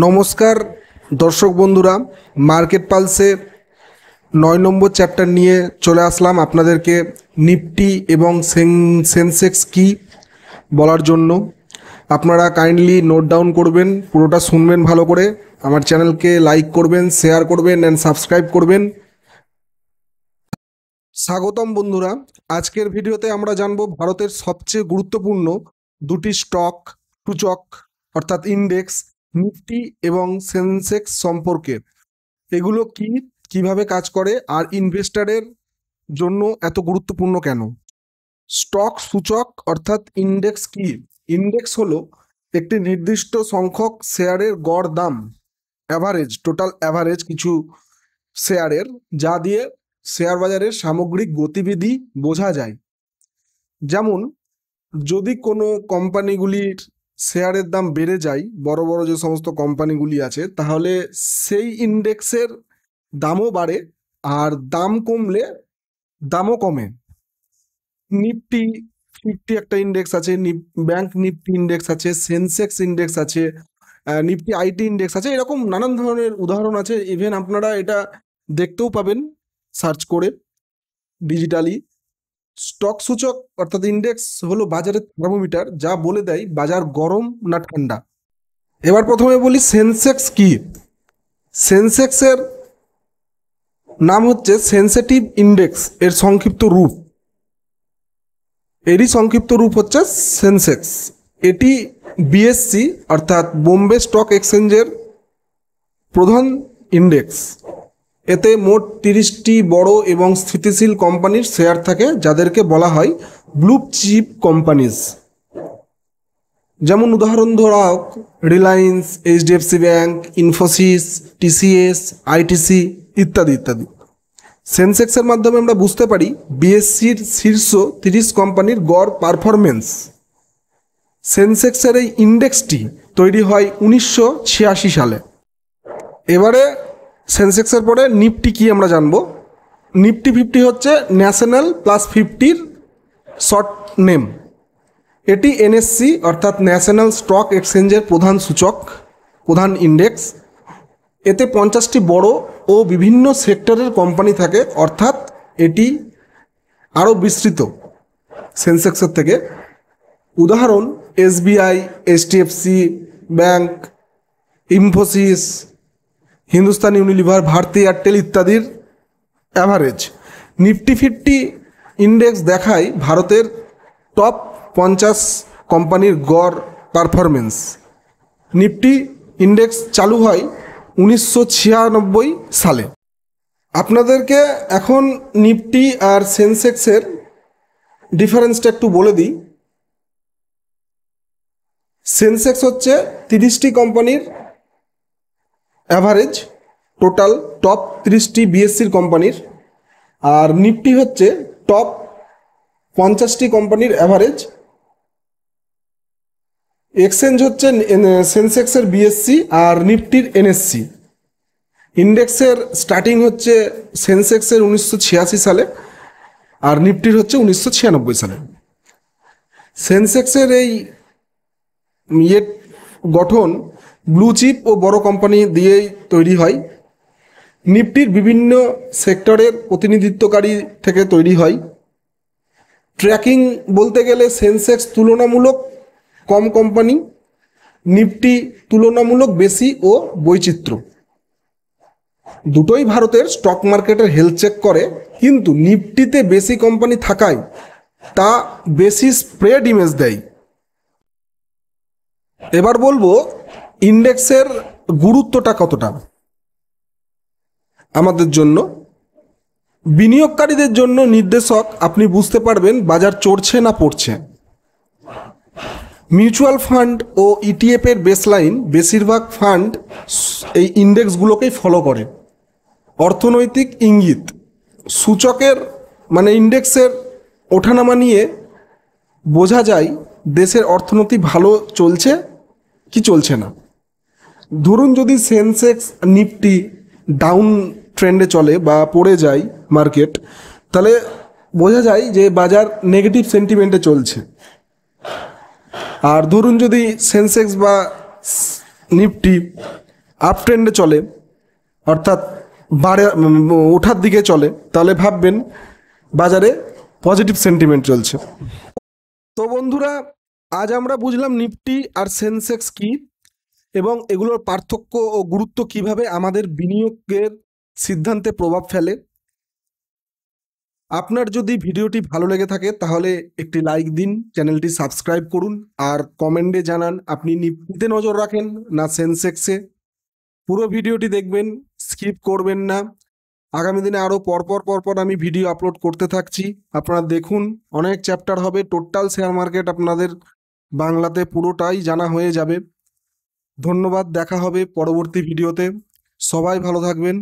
নমস্কার দর্শক বন্ধুরা, মার্কেট পালসে 9 নম্বর চ্যাপ্টার নিয়ে চলে আসলাম আপনাদেরকে নিফটি এবং সেন্সেক্স কি বলার জন্য। আপনারা কাইন্ডলি নোট ডাউন করবেন, পুরোটা শুনবেন ভালো করে, আমার চ্যানেলকে লাইক করবেন, শেয়ার করবেন অ্যান্ড সাবস্ক্রাইব করবেন। স্বাগতম বন্ধুরা, আজকের ভিডিওতে আমরা জানব ভারতের সবচেয়ে গুরুত্বপূর্ণ দুটি স্টক সূচক অর্থাৎ ইন্ডেক্স নিফটি এবং সেন্সেক্স সম্পর্কে। এগুলো কিভাবে কাজ করে আর ইনভেস্টারের জন্য এত গুরুত্বপূর্ণ কেন। স্টক সূচক অর্থাৎ ইন্ডেক্স কি? ইন্ডেক্স হলো একটি নির্দিষ্ট সংখ্যক শেয়ারের গড় দাম, অ্যাভারেজ, টোটাল অ্যাভারেজ কিছু শেয়ারের, যা দিয়ে শেয়ার বাজারের সামগ্রিক গতিবিধি বোঝা যায়। যেমন যদি কোনো কোম্পানিগুলির শেয়ারের দাম বেড়ে যায়, বড় বড় যে সমস্ত কোম্পানিগুলি আছে, তাহলে সেই ইন্ডেক্সের দামও বাড়ে, আর দাম কমলে দামও কমে। নিফটি 50 একটা ইন্ডেক্স আছে, ব্যাংক নিফটি ইন্ডেক্স আছে, সেন্সেক্স ইন্ডেক্স আছে, নিফটি আইটি ইন্ডেক্স আছে, এরকম নানান ধরনের উদাহরণ আছে। ইভেন আপনারা এটা দেখতেও পাবেন সার্চ করে ডিজিটালি। স্টক সূচক অর্থাৎ ইন্ডেক্স হলো বাজারের থার্মোমিটার, যা বলে দেয় বাজার গরম না ঠান্ডা। এবার প্রথমে বলি সেন্সেক্স কি। সেন্সেক্সের নাম হচ্ছে সেন্সিটিভ ইন্ডেক্স, এর সংক্ষিপ্ত রূপ, এরই সংক্ষিপ্ত রূপ হচ্ছে সেন্সেক্স। এটি বিএসসি অর্থাৎ বোম্বে স্টক এক্সচেঞ্জের প্রধান ইন্ডেক্স। এতে মোট 30টি বড় এবং স্থিতিশীল কোম্পানির শেয়ার থাকে, যাদেরকে বলা হয় ব্লু চিপ কোম্পানিজ। যেমন উদাহরণ ধরা হোক Reliance, HDFC bank, Infosys, TCS, ITC ইত্যাদি ইত্যাদি। সেন্সেক্সের মাধ্যমে আমরা বুঝতে পারি বিএসসির শীর্ষ 30 কোম্পানির গড় পারফরমেন্স। সেন্সেক্সের এই ইন্ডেক্সটি তৈরি হয় 1986 সালে। এবারে সেন্সেক্সের পরে নিফটি কি আমরা জানবো। নিফটি 50 হচ্ছে ন্যাশনাল প্লাস 50-র শর্ট নেম। এটি এনএসসি অর্থাৎ ন্যাশনাল স্টক এক্সচেঞ্জের প্রধান সূচক, প্রধান ইন্ডেক্স। এতে 50টি বড় ও বিভিন্ন সেক্টরের কোম্পানি থাকে, অর্থাৎ এটি আরও বিস্তৃত সেন্সেক্সের থেকে। উদাহরণ SBI, HDFC bank, Infosys, Hindustan Unilever, Bharti Airtel ইত্যাদির অ্যাভারেজ। নিফটি 50 ইন্ডেক্স দেখায় ভারতের টপ 50 কোম্পানির গড় পারফরমেন্স। নিফটি ইন্ডেক্স চালু হয় 1996 সালে। আপনাদেরকে এখন নিফটি আর সেন্সেক্সের ডিফারেন্সটা একটু বলে দিই। সেন্সেক্স হচ্ছে 30টি কোম্পানির অ্যাভারেজ, টোটাল টপ 30টি বিএসসির কোম্পানির। আর নিফটি হচ্ছে টপ 50টি কোম্পানির অ্যাভারেজ। এক্সচেঞ্জ হচ্ছে সেন্সেক্সের বিএসসি আর নিফটির এনএসসি। ইন্ডেক্সের স্টার্টিং হচ্ছে সেন্সেক্সের 1986 সালে আর নিফটির হচ্ছে 1996 সালে। সেন্সেক্সের এই গঠন ব্লু চিপ ও বড় কোম্পানি দিয়েই তৈরি হয়। নিফটির বিভিন্ন সেক্টরের প্রতিনিধিত্বকারী থেকে তৈরি হয়। ট্র্যাকিং বলতে গেলে সেন্সেক্স তুলনামূলক কম কোম্পানি, নিফটি তুলনামূলক বেশি ও বৈচিত্র্য। দুটোই ভারতের স্টক মার্কেটের হেলথ চেক করে, কিন্তু নিফটিতে বেশি কোম্পানি থাকায় তা বেশি স্প্রেড ইমেজ দেয়। এবার বলবো ইন্ডেক্সের গুরুত্বটা কতটা আমাদের জন্য। বিনিয়োগকারীদের জন্য নির্দেশক, আপনি বুঝতে পারবেন বাজার চড়ছে না পড়ছে। মিউচুয়াল ফান্ড ও ইটিএফের বেসলাইন, বেশিরভাগ ফান্ড এই ইন্ডেক্সগুলোকেই ফলো করে। অর্থনৈতিক ইঙ্গিত, সূচকের মানে ইন্ডেক্সের ওঠানামা নিয়ে বোঝা যায় দেশের অর্থনীতি ভালো চলছে কি চলছে না। ধরুন যদি সেন্সেক্স নিফটি ডাউন ট্রেন্ডে চলে বা পড়ে যায় মার্কেট, তাহলে বোঝা যায় যে বাজার নেগেটিভ সেন্টিমেন্টে চলছে। আর ধরুন যদি সেন্সেক্স বা নিফটি আপ ট্রেন্ডে চলে, অর্থাৎ ওঠার দিকে চলে, তাহলে ভাববেন বাজারে পজিটিভ সেন্টিমেন্ট চলছে। তো বন্ধুরা, আজ আমরা বুঝলাম নিফটি আর সেনসেক্স কি এবং এগুলোর পার্থক্য ও গুরুত্ব কিভাবে আমাদের বিনিয়োগের সিদ্ধান্তে প্রভাব ফেলে। আপনার যদি ভিডিওটি ভালো লেগে থাকে তাহলে একটি লাইক দিন, চ্যানেলটি সাবস্ক্রাইব করুন আর কমেন্টে জানান আপনি নিফটিতে নজর রাখেন না সেনসেক্সে। পুরো ভিডিওটি দেখবেন, স্কিপ করবেন না। আগামী দিনে আরও পরপর আমি ভিডিও আপলোড করতে থাকছি, আপনারা দেখুন। অনেক চ্যাপ্টার হবে, টোটাল শেয়ার মার্কেট আপনাদের বাংলাতে পুরোটাই জানা হয়ে যাবে। ধন্যবাদ, দেখা হবে পরবর্তী ভিডিওতে। সবাই ভালো থাকবেন।